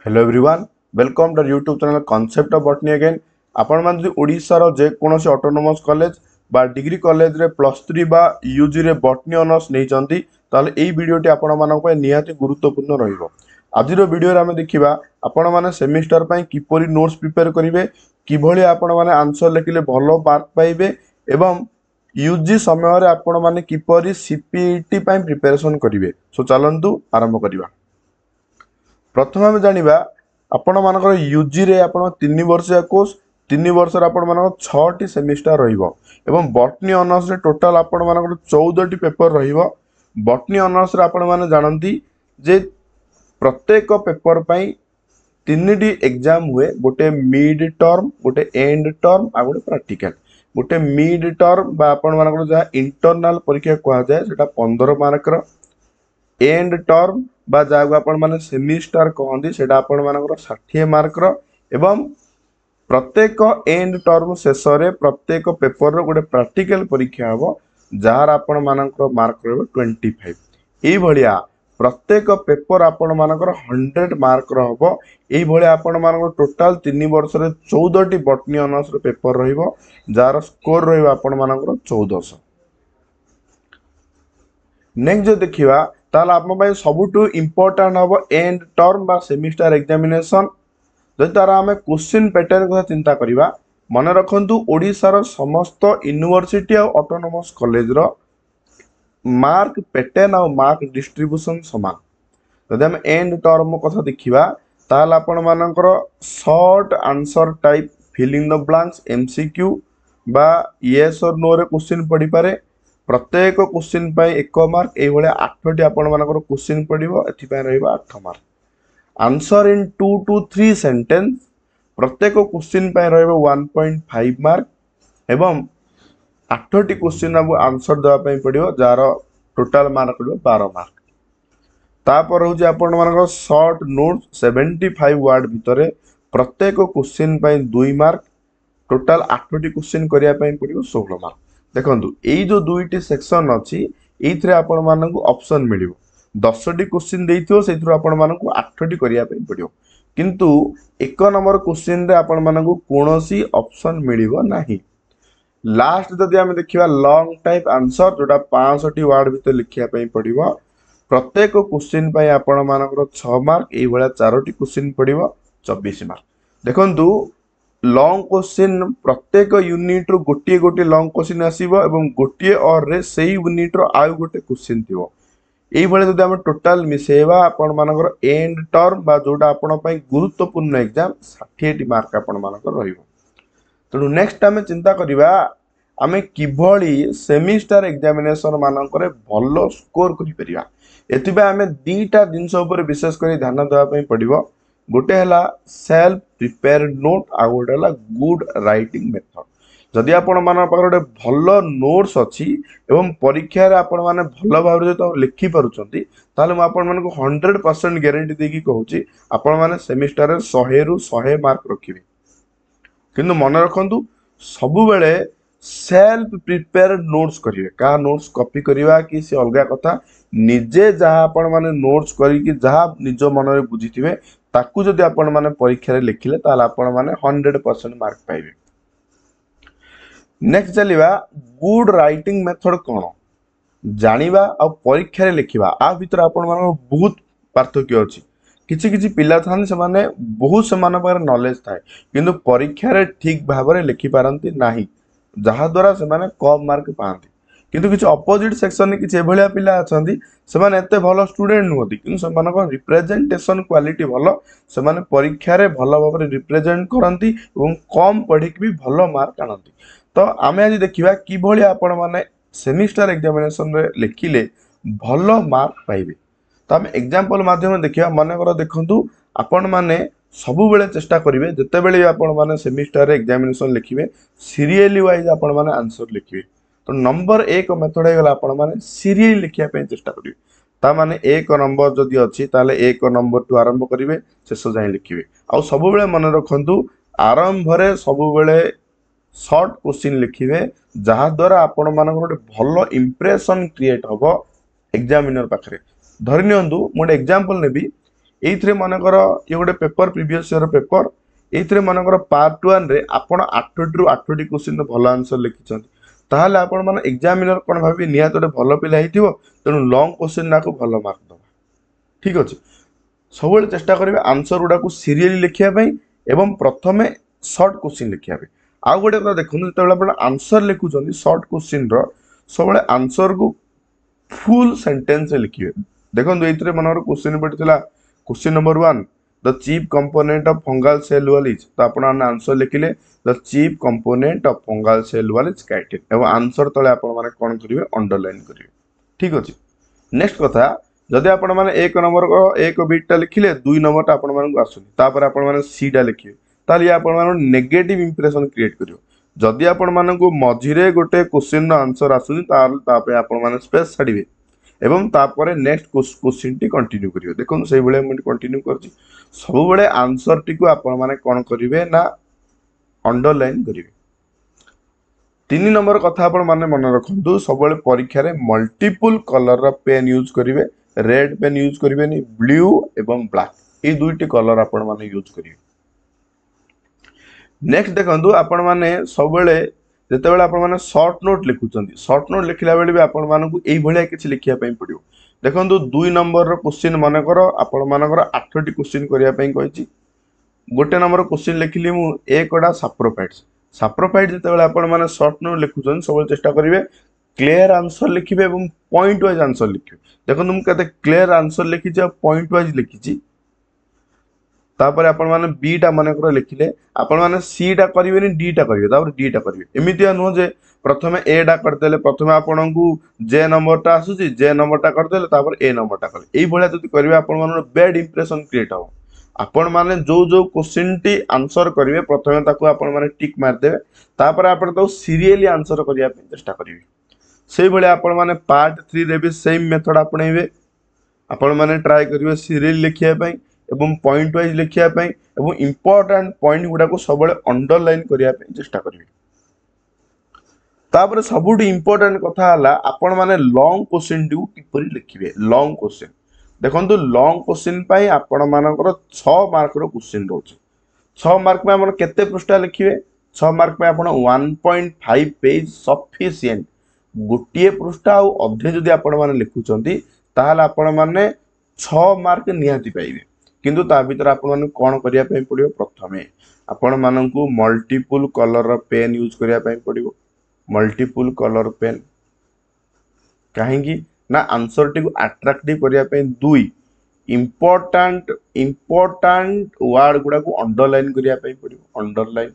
Hello everyone welcome to YouTube channel concept of botany again आपण मान जो ओडिसा रो जे कोनोसी ऑटोनोमस कॉलेज बा डिग्री कॉलेज रे +3 बा यूजी रे बॉटनी ऑनर्स नै चंती ताले एई वीडियोटी आपण मानक पे निहाती गुरुत्वपूर्ण रहिबो। आजिरो वीडियो रे हम देखिबा आपण माने सेमिस्टर पई किपरि नोट्स प्रिपेयर करिवे किभଳି आपण माने आंसर लिखिले भलो मार्क पाइबे एवं यूजी समय रे आपण माने किपरि सीपीटी पई प्रिपरेशन करिवे। सो चलंतु आरंभ करिबा। प्रथम आम जाना आपण मानकर यूजी रे आपण 3 वर्षिया कोर्स 3 वर्ष आपण मानकर 6टी सेमिस्टर रहिबो एवं बॉटनी ऑनर्स रे टोटल आपण मानकर 14टी पेपर रहिबो। बॉटनी ऑनर्स रे आपण माने जानंती जे प्रत्येक पेपर पई 3टी एग्जाम हुए गोटे मिड टर्म गोटे एंड टर्म आ गोटे प्रैक्टिकल। गोटे मिड टर्म बा आपण मानकर जहा इंटरनल परीक्षा कहा जाए सेटा 15 मार्क रो एंड टर्म बा जागो आपण माने सेमिस्टर कहंदी सेटा आपण मानकर 60 मार्क रो एवं प्रत्येक एंड टर्म शेष रे प्रत्येक पेपर रो गोटे प्रैक्टिकल परीक्षा हबो जार आपण मानकर मार्क रहबो 25। एई भलिया प्रत्येक पेपर आपण मानकर 100 मार्क रो हबो। एई भलिया आपण मानकर टोटल 3 वर्ष रे 14टी बॉटनी ऑनर्स रो पेपर रहिबो जार स्कोर रहबो आपण मानकर 1400। नेक्स्ट जो देखिबा ताल आप सबुठू इम्पोर्टाट हम एंड टर्म बा सेमिस्टर एग्जामिनेशन जदि तार आम क्वेश्चन पैटर्न कथा चिंता करवा मन रखु ओडिशार समस्त यूनिवर्सिटी और ऑटोनोमस कॉलेज रो मार्क पैटर्न और मार्क डिस्ट्रीब्यूशन समान। जदि आम एंड टर्म कथा देखिबा ताल आपण मानकर short answer type filling the blanks MCQ बा येस और नो रे क्वेश्चन पड़ी पारे। प्रत्येक क्वेश्चन पाई 1 मार्क ए भले 8टी आपण मानकर क्वेश्चन पड़िबो एथि पाई रहबा 8 mark. Answer in 2 to 3 sentence प्रत्येक क्वेश्चन पाई रहबो 1.5 मार्क एवं 8टी क्वेश्चन अब आंसर देवा पाई पड़िबो जार टोटल मार्क पड़िबो 12 मार्क। तापर होजे आपण मानकर शॉर्ट नोट 75 वर्ड भितरे प्रत्येक क्वेश्चन पाई 2 मार्क टोटल 8टी क्वेश्चन करिया पाई पड़िबो 16 मार्क। देखंतु एई जो दुईटी सेक्शन अछि एइथरे आपण मानकु ऑप्शन मिलिबो 10टी क्वेश्चन देइथियो सेइथरो आपण मानकु 8टी करिया पे पड़ियो किंतु 1 नंबर क्वेश्चन रे आपण मानकु कोनोसी ऑप्शन मिलिबो नाही। लास्ट जदि हम देखिबा लॉन्ग टाइप आंसर जोटा 500टी वर्ड भितर लिखिया पे पड़िबो प्रत्येक क्वेश्चन पई आपण मानकर 6 मार्क एई भला 4टी क्वेश्चन पड़िबो 24 मार्क। देखंतु लॉन्ग क्वेश्चन प्रत्येक यूनिट रो गोटे गोटे लॉन्ग क्वेश्चन आसीबो एवं गोटे और रे सेही यूनिट रो आउ गोटे क्वेश्चन थिबो। एई भले जदि हम टोटल मिसेबा आपण मानकर एंड टर्म बा जोटा आपण पई गुरुत्वपूर्ण एग्जाम 60टी मार्क आपण मानकर रहिबो। तणु नेक्स्ट हम चिंता करिबा आमे किभଳି सेमिस्टर एग्जामिनेशन मानकर भलो स्कोर करि परिबा। एतिबा आमे दीटा जिंस ऊपर विशेष करी ध्यान देबा पई पड़िबो। गोटे हला सेल्फ प्रिपेयर नोट आ गोटे हला गुड राइटिंग मेथड। जदि आपण मान पाखर गोटे भलो नोट्स अछि एवं परीक्षा रे आपण माने भलो भाव रे तो लिखि परुचंती ताले म आपण मानको 100% गारंटी देकी कहूची आपण माने सेमिस्टर रे 100 रु 100 मार्क रखिबे। किंतु मन रखंतु सबु बेले सेल्फ प्रिपेयर नोट्स करिवे का नोट्स कॉपी करिवा कि से अलगा कथा निजे जहा आपण माने नोट्स करी कि जहा निज मन रे बुझिथिबे ताकू जदि आपण माने परीक्षा रे लिखिले ताल आपण माने 100% मार्क पाइबे। नेक्स्ट चलिबा गुड राइटिंग मेथड कोन जानिबा आ परीक्षा रे लिखिबा आ भीतर आपण माने बहुत पार्थक्य अछि। किछि किछि पिला थान से माने बहुत समान पर नॉलेज थाए किंतु परीक्षा रे ठीक भाव रे लिखि पारंती नाही जहा द्वारा से माने कम मार्क पांती। किंतु किछि अपोजिट सेक्शन में किछि एभलिया पिला अछंती से माने एते भलो स्टूडेंट नहोती किंतु से मानको रिप्रेजेंटेशन क्वालिटी भलो से माने परीक्षा रे भलो भाव रे रिप्रेजेंट करंती एवं कम पढ़ी के भी भलो मार्क आनंती। तो आमे आज देखिबा कि भली आपण माने सेमिस्टर एग्जामिनेशन रे लिखिले भलो मार्क पाइबे। तो आम एग्जांपल माध्यम देखिबा मन कर देखंतु आपण माने सबु बेले चेष्टा करिवे जते बेले आपण माने सेमिस्टर एग्जामिनेशन लिखिबे सीरियली वाइज आपण माने आंसर लिखिबे। तो नंबर 1 मेथड हेगला आपण माने सीरियली लिखिया पे चेष्टा करिवे ता माने 1 नंबर जदि अछि ताले 1 नंबर टू आरंभ करिवे शेष जाय लिखिबे। आ सबु बेले मन रखंतु आरंभ रे सबु बेले शॉर्ट क्वेश्चन लिखिबे जहा द्वारा आपण मानकर गोटे भलो इंप्रेशन क्रिएट हबो एग्जामिनर पाखरे। धरि नियंतु मोटे एग्जांपल नेबी एइथरे मनकर ये गोटे पेपर प्रीवियस ईयर पेपर एइथरे मनकर पार्ट 1 रे आपण 8 टू 8 क्वेश्चन भल आंसर लिखिछन ताहले आपण माने एग्जामिनर कोन भाबी निया तो भल पिला हिथिबो तेनु लॉन्ग क्वेश्चन ना को भल मार्क दबा ठीक अछि सब चेष्टा करेंगे आंसर गुड़ा को सीरियली लिखिया एवं प्रथमे शॉर्ट क्वेश्चन लिखिया आउ गोटे कथा देखो जो आंसर लिखुं शॉर्ट क्वेश्चन सब आंसर को फुल सेंटेंस लिखिए देखो ये मनर क्वेश्चन पड़ता question number 1 the chief component of fungal cell wall is तो आप आंसर लिखिले the chief component of fungal cell wall is chitin एवं आंसर तले आप कौन करेंगे अंडरलाइन करेंगे ठीक अच्छे नेक्स्ट कथा जदि आपण माने एक नंबर को एक बिटा लिखिले दुई नंबर आपण मानक आसुनी तापर आपण माने सी टा लिखिए ताली आपण माने नेगेटिव इंप्रेशन क्रिएट करियो जदि आपण मानक मझिरे गोटे क्वेश्चन रो आंसर आसुनी ताल तापे आपण माने स्पेस छाडिबे एवं तापर नेक्स्ट क्वेश्चन टी कंटिन्यू करियो देखो सेही बेले हम कंटिन्यू करछि सब बेले आंसर टी को आपण माने कोन करिवे ना अंडरलाइन करिवे 3 नंबर कथा आपण माने मन रखंतु सब बेले परीक्षा रे मल्टीपल कलर रो पेन यूज करिवे रेड पेन यूज करेंगे ब्लू एवं ब्लैक ये दुईटी कलर आपण माने यूज करेंगे नेक्स्ट देखंतु आपण माने सब बेले जते बेले आपण माने शॉर्ट नोट लिखुचंदी शॉर्ट नोट लिखिला बेले भी आपण मानकु एई भलिया किछि लिखिया पई पड़ियो देखंतु 2 नंबर रो क्वेश्चन माने करो आपण मानकर 8टी क्वेश्चन करिया पई कहिछि गोटे नंबर क्वेश्चन लिखिली मु एकटा सैप्रोफाइट्स जते बेले आपण माने शॉर्ट नोट लिखुचन सब चेष्टा करिवे क्लियर आंसर लिखिबे एवं पॉइंट वाइज आंसर लिखिबे देखो तुम कहते क्लियर आंसर लिखी पॉइंट वाइज लिखी तापर आपण माने बी टा माने कर लिखिले आपण माने सी टा करिवेनी डी टा करिवे तापर डी टा करिवे एमितिया नुह जे प्रथमे ए टा करदेले प्रथमे आपण को जे नंबर टा आसुची जे नंबर टा करदेले तापर ए नंबर टा करले एई भलिया जति करिवे आपण माने बैड इंप्रेशन क्रिएट हो आपण माने जो क्वेश्चन टी आंसर करिवे प्रथमे ताको आपण माने टिक मार देबे तापर आपण तो सीरियली आंसर करिया पे चेष्टा करिवे से भाई आपण माने पार्ट 3 रे भी सेम मेथड आपणेबे आपण माने ट्राई करिवे सीरियल लिखिया पई एवं पॉइंट वाइज लिखिया पई एवं इंपोर्टेंट पॉइंट गुडा को सबले अंडरलाइन करिया पई चेष्टा करिवे तापर सबुठ इंपोर्टेंट कथा हला आपण माने लॉन्ग क्वेश्चन डी किपरि लिखिबे लॉन्ग क्वेश्चन देखंतु लॉन्ग क्वेश्चन पई आपण मानकर 6 मार्क रो क्वेश्चन रहउछ 6 मार्क में आपण केते पृष्ठ लिखिबे 6 मार्क में आपण 1.5 पेज सफिशिएंट गोटे पृष्ठ आउ अधे जदि आपण माने लिखुचंती ताहाल आपण माने 6 मार्क निहाती पाइबे किंतु ता भीतर आपण माने कोन करिया पई पड़ियो प्रथमे आपण माननकु मल्टीपल कलर रो पेन यूज करिया पई पड़ियो मल्टीपल कलर पेन काहेकि ना आंसर टी को अट्रैक्टिव करिया पई दुई इंपोर्टेंट वर्ड गुडा को अंडरलाइन करिया पई पड़ियो अंडरलाइन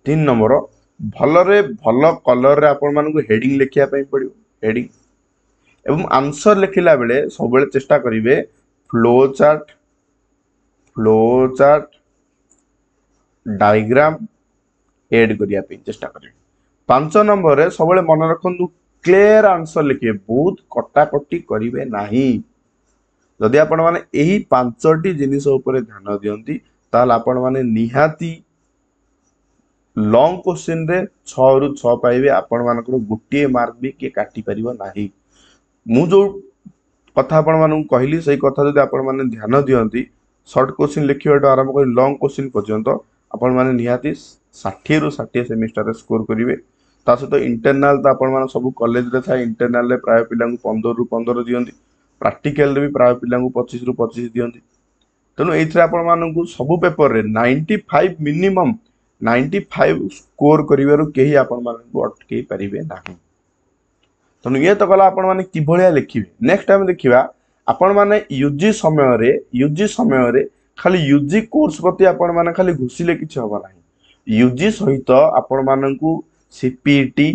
3 नंबर भलरे भल कलर रे आपण मानकु हेडिंग लिखिया पई पड़ियो हेडिंग एवं आंसर लिखिला बेले सब बेले चेष्टा करिवे फ्लो चार्ट डायग्राम ऐड करिया पई चेष्टा करिवे 5 नंबर रे सब बेले मन रखंतु क्लियर आंसर लिखिए बहुत कटाकटी करिवे नाही जदि आपण माने एही 5टी जिनिस ऊपर ध्यान दियंती ताल आपण माने निहाती लॉन्ग क्वेश्चन रे 6 रु 6 पाइबे आपण मानकर गोटे मार्क भी के काटी परिबो नाही मु जो कथा आपण मानू कहली सही कथा जदि आपण माने ध्यान दियंती शॉर्ट क्वेश्चन लिखिबाटो आरंभ कर लॉन्ग क्वेश्चन पर्यंत आपण माने निहाती 60 रु 60 सेमिस्टर रे स्कोर करिवे ता सहित इंटरनल तो आपण माने सब कॉलेज रे था इंटरनल रे प्राय पिला 15 रु 15 दियंती प्रैक्टिकल रे भी प्राय पिला 25 रु 25 दियंती तनो एथरे आपण मानू सब पेपर रे 95 मिनिमम 95 स्कोर करिवारु केही आपण मानकु अटके परिबे नाही तनु ये तो कला आपण माने कि भलिया लिखिबे नेक्स्ट टाइम देखिबा आपण माने यूजी समय रे खाली यूजी कोर्स प्रति आपण माने खाली घुसिले किछ होबा नाही यूजी सहित आपण मानकु सीपीटी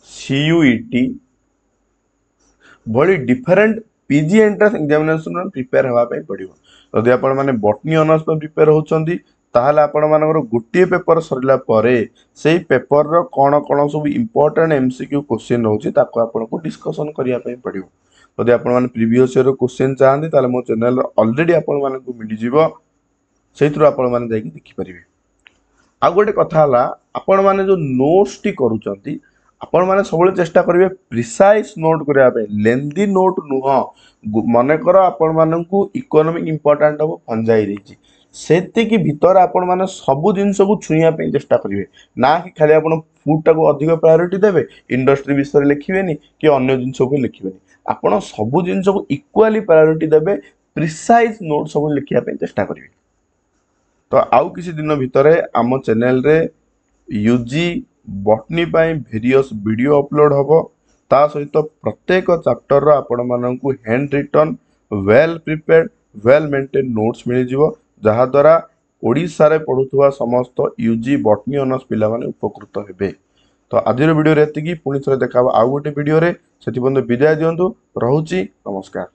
सीयूईटी भली different PG entrance examination prepare होबा पई पड़िबो यदि आपण माने बॉटनी ऑनर्स पे प्रिपेयर होचंदी ताहले आपण मानकर गोटे पेपर सरला परे सेही पेपर रो कोन सब इंपोर्टेंट एमसीक्यू क्वेश्चन होची ताको आपण को डिस्कशन करिया पई पड़िबो यदि आपण माने प्रीवियस ईयर क्वेश्चन चाहंदी ताले मो चैनल ऑलरेडी आपण मानकु मिली जिवो सेहितरो आपण माने जाई देखि परिबे आ गोटे कथा हला आपण माने जो नोट्स टी करूचंती आपण मैंने सब चेष्टा करेंगे प्रिसाइज नोट करने लेंदी नोट नुह मनकर आपण मानू इकोनोमिक इंपोर्टाट हम फंजाई देती सेतिकी भितर आपण मैंने सब जिनस को छुईया चेष्टा करेंगे ना कि खाली आप फूड टाक अधिक प्रायोरीटी देवे इंडस्ट्री विषय लिखे कि अन्य जिनस को लिखे आपण सब जिनस को इक्वाली प्रायोरीटी देवे प्रिसाइज नोट सब लिखापी चेष्टा करेंगे। तो आउ किसी दिन भितर आम चैनल रे UG botany various video upload हम ता सहित प्रत्येक चैप्टर आपण मानक hand written well prepared well maintained notes मिल जाव जहाद्वारा ओडिशा रे पढ़ुवा समस्त यूजी बटनी ऑनर्स पिला माने उपकृत हेबे। तो आज वीडियो एतिकी पुणी थे देखा आउ गोटे वीडियो रे से विदाय दिंतु। रहुची नमस्कार।